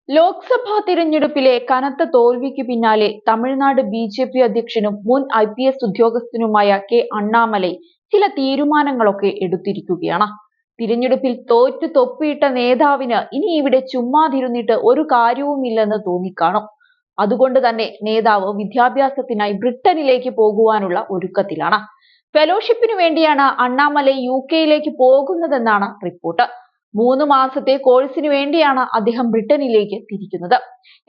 ലോക്സഭാ തിരഞ്ഞെടുപ്പിലെ കനത്ത തോൽവിക്ക് പിന്നാലെ തമിഴ്നാട് ബി.ജെ.പി. അധ്യക്ഷനും മുൻ IPS ഉദ്യോഗസ്ഥനുമായ കെ അണ്ണാമലൈ ചില തീരുമാനങ്ങളൊക്കെ എടുത്തിരിക്കുകയാണ്. തിരഞ്ഞെടുപ്പിൽ തോറ്റു തൊപ്പിയിട്ട നേതാവിന് ഇനി ഇവിടെ ചുമ്മാതിരുന്നിട്ട് ഒരു കാര്യവുമില്ലെന്ന് തോന്നിക്കാണും. അതുകൊണ്ട് തന്നെ നേതാവ് വിദ്യാഭ്യാസത്തിനായി ബ്രിട്ടനിലേക്ക് പോകുവാനുള്ള ഒരുക്കത്തിലാണ്. ഫെലോഷിപ്പിനു വേണ്ടിയാണ് അണ്ണാമലൈ UK പോകുന്നതെന്നാണ് റിപ്പോർട്ട്. 3 മാസത്തെ കോഴ്സിന് വേണ്ടിയാണ് അദ്ദേഹം ബ്രിട്ടനിലേക്ക് തിരിക്കുന്നത്.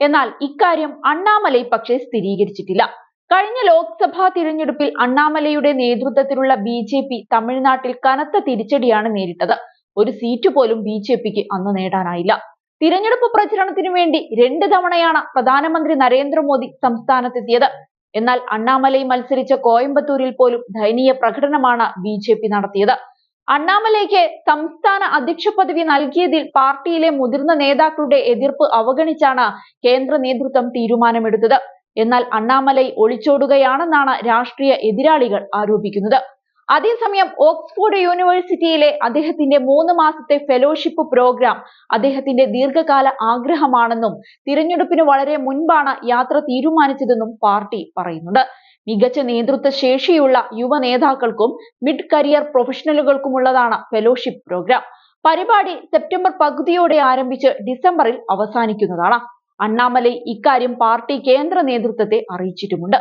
എന്നാൽ ഇക്കാര്യം അണ്ണാമലൈ പക്ഷേ സ്ഥിരീകരിച്ചിട്ടില്ല. കഴിഞ്ഞ ലോക്സഭാ തിരഞ്ഞെടുപ്പിൽ അണ്ണാമലൈയുടെ നേതൃത്വത്തിലുള്ള BJP തമിഴ്നാട്ടിൽ കനത്ത തിരിച്ചടിയാണ് നേരിട്ടത്. ഒരു സീറ്റ് പോലും BJPക്ക് അന്ന് നേടാനായില്ല. തിരഞ്ഞെടുപ്പ് പ്രചരണത്തിനു വേണ്ടി 2 തവണയാണ് പ്രധാനമന്ത്രി നരേന്ദ്രമോദി സംസ്ഥാനത്തെത്തിയത്. എന്നാൽ അണ്ണാമലൈ മത്സരിച്ച കോയമ്പത്തൂരിൽ പോലും ദയനീയ പ്രകടനമാണ് BJP നടത്തിയത്. അണ്ണാമലൈക്ക് സംസ്ഥാന അധ്യക്ഷ പദവി നൽകിയതിൽ പാർട്ടിയിലെ മുതിർന്ന നേതാക്കളുടെ എതിർപ്പ് അവഗണിച്ചാണ് കേന്ദ്ര നേതൃത്വം തീരുമാനമെടുത്തത്. എന്നാൽ അണ്ണാമലൈ ഒളിച്ചോടുകയാണെന്നാണ് രാഷ്ട്രീയ എതിരാളികൾ ആരോപിക്കുന്നത്. അതേസമയം ഓക്സ്ഫോർഡ് യൂണിവേഴ്സിറ്റിയിലെ അദ്ദേഹത്തിന്റെ 3 മാസത്തെ ഫെലോഷിപ്പ് പ്രോഗ്രാം അദ്ദേഹത്തിന്റെ ദീർഘകാല ആഗ്രഹമാണെന്നും തിരഞ്ഞെടുപ്പിന് വളരെ മുൻപാണ് യാത്ര തീരുമാനിച്ചതെന്നും പാർട്ടി പറയുന്നുണ്ട്. മികച്ച നേതൃത്വ ശേഷിയുള്ള യുവ നേതാക്കൾക്കും മിഡ് കരിയർ പ്രൊഫഷണലുകൾക്കുമുള്ളതാണ് ഫെലോഷിപ്പ് പ്രോഗ്രാം. പരിപാടി സെപ്റ്റംബർ പകുതിയോടെ ആരംഭിച്ച് ഡിസംബറിൽ അവസാനിക്കുന്നതാണ്. അണ്ണാമലൈ ഇക്കാര്യം പാർട്ടി കേന്ദ്ര നേതൃത്വത്തെ അറിയിച്ചിട്ടുമുണ്ട്.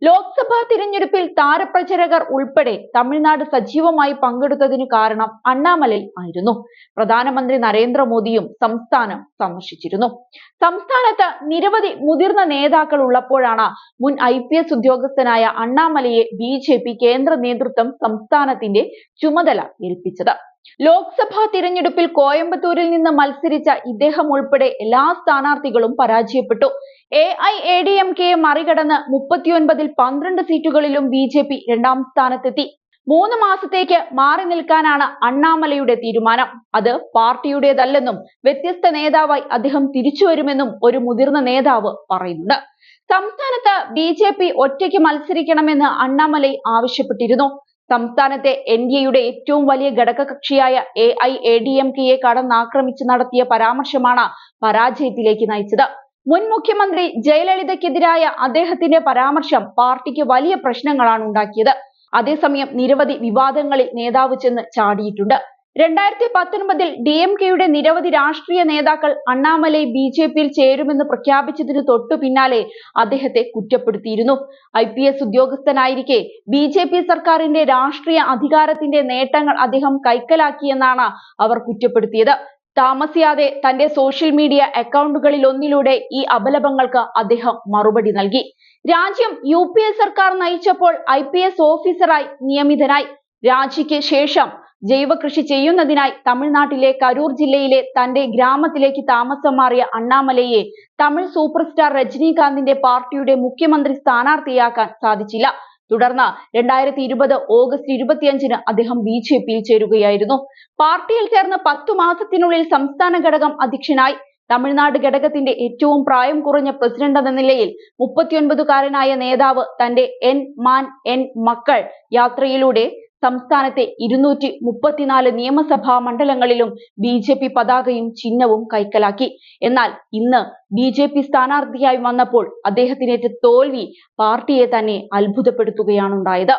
ലോക്സഭാ തിരഞ്ഞെടുപ്പിൽ താരപ്രചാരകർ ഉൾപ്പെടെ തമിഴ്നാട് സജീവമായി പങ്കെടുത്തതിന് കാരണം അണ്ണാമലൈ ആയിരുന്നു. പ്രധാനമന്ത്രി നരേന്ദ്രമോദിയും സംസ്ഥാനം സന്ദർശിച്ചിരുന്നു. സംസ്ഥാനത്ത് നിരവധി മുതിർന്ന നേതാക്കൾ ഉള്ളപ്പോഴാണ് മുൻ IPS ഉദ്യോഗസ്ഥനായ അണ്ണാമലൈയെ BJP കേന്ദ്ര നേതൃത്വം സംസ്ഥാനത്തിന്റെ ചുമതല ഏൽപ്പിച്ചത്. ലോക്സഭാ തിരഞ്ഞെടുപ്പിൽ കോയമ്പത്തൂരിൽ നിന്ന് മത്സരിച്ച ഇദ്ദേഹം ഉൾപ്പെടെ എല്ലാ സ്ഥാനാർത്ഥികളും പരാജയപ്പെട്ടു. AIADMKയെ മറികടന്ന് 39ൽ 12 സീറ്റുകളിലും BJP 2ാം സ്ഥാനത്തെത്തി. 3 മാസത്തേക്ക് മാറി നിൽക്കാനാണ് അണ്ണാമലൈയുടെ തീരുമാനം. അത് പാർട്ടിയുടേതല്ലെന്നും വ്യത്യസ്ത നേതാവായി അദ്ദേഹം തിരിച്ചു വരുമെന്നും ഒരു മുതിർന്ന നേതാവ് പറയുന്നുണ്ട്. സംസ്ഥാനത്ത് BJP ഒറ്റയ്ക്ക് മത്സരിക്കണമെന്ന് അണ്ണാമലൈ ആവശ്യപ്പെട്ടിരുന്നു. സംസ്ഥാനത്തെ NDAയുടെ ഏറ്റവും വലിയ ഘടകകക്ഷിയായ AIADMKയെ കടന്നാക്രമിച്ച് നടത്തിയ പരാമർശമാണ് പരാജയത്തിലേക്ക് നയിച്ചത്. മുൻ മുഖ്യമന്ത്രി ജയലളിതയ്ക്കെതിരായ അദ്ദേഹത്തിന്റെ പരാമർശം പാർട്ടിക്ക് വലിയ പ്രശ്നങ്ങളാണ് ഉണ്ടാക്കിയത്. അതേസമയം നിരവധി വിവാദങ്ങളിൽ നേതാവ് ചെന്ന് ചാടിയിട്ടുണ്ട്. 2019ൽ DMKയുടെ നിരവധി രാഷ്ട്രീയ നേതാക്കൾ അണ്ണാമലൈ BJPയിൽ ചേരുമെന്ന് പ്രഖ്യാപിച്ചതിന് തൊട്ടു പിന്നാലെ അദ്ദേഹത്തെ കുറ്റപ്പെടുത്തിയിരുന്നു. IPS ഉദ്യോഗസ്ഥനായിരിക്കെ BJP സർക്കാരിന്റെ രാഷ്ട്രീയ അധികാരത്തിന്റെ നേട്ടങ്ങൾ അദ്ദേഹം കൈക്കലാക്കിയെന്നാണ് അവർ കുറ്റപ്പെടുത്തിയത്. താമസിയാതെ തന്റെ സോഷ്യൽ മീഡിയ അക്കൗണ്ടുകളിലൊന്നിലൂടെ ഈ അപലപങ്ങൾക്ക് അദ്ദേഹം മറുപടി നൽകി. രാജ്യം UPA സർക്കാർ നയിച്ചപ്പോൾ IPS ഓഫീസറായി നിയമിതനായി. രാജിക്ക് ശേഷം ജൈവകൃഷി ചെയ്യുന്നതിനായി തമിഴ്നാട്ടിലെ കരൂർ ജില്ലയിലെ തന്റെ ഗ്രാമത്തിലേക്ക് താമസം മാറിയ അണ്ണാമലൈയെ തമിഴ് സൂപ്പർ സ്റ്റാർ രജനീകാന്തിന്റെ പാർട്ടിയുടെ മുഖ്യമന്ത്രി സ്ഥാനാർത്ഥിയാക്കാൻ സാധിച്ചില്ല. തുടർന്ന് 2020 ഓഗസ്റ്റ് 25-ന് അദ്ദേഹം BJPയിൽ ചേരുകയായിരുന്നു. പാർട്ടിയിൽ ചേർന്ന് 10 മാസത്തിനുള്ളിൽ സംസ്ഥാന ഘടകം അധ്യക്ഷനായി. തമിഴ്നാട് ഘടകത്തിന്റെ ഏറ്റവും പ്രായം കുറഞ്ഞ പ്രസിഡന്റ് എന്ന നിലയിൽ 39കാരനായ നേതാവ് തന്റെ എൻ മക്കൾ യാത്രയിലൂടെ സംസ്ഥാനത്തെ 234 നിയമസഭാ മണ്ഡലങ്ങളിലും BJP പതാകയും ചിഹ്നവും കൈക്കലാക്കി. എന്നാൽ ഇന്ന് BJP സ്ഥാനാർത്ഥിയായി വന്നപ്പോൾ അദ്ദേഹത്തിനേറ്റ തോൽവി പാർട്ടിയെ തന്നെ അത്ഭുതപ്പെടുത്തുകയാണുണ്ടായത്.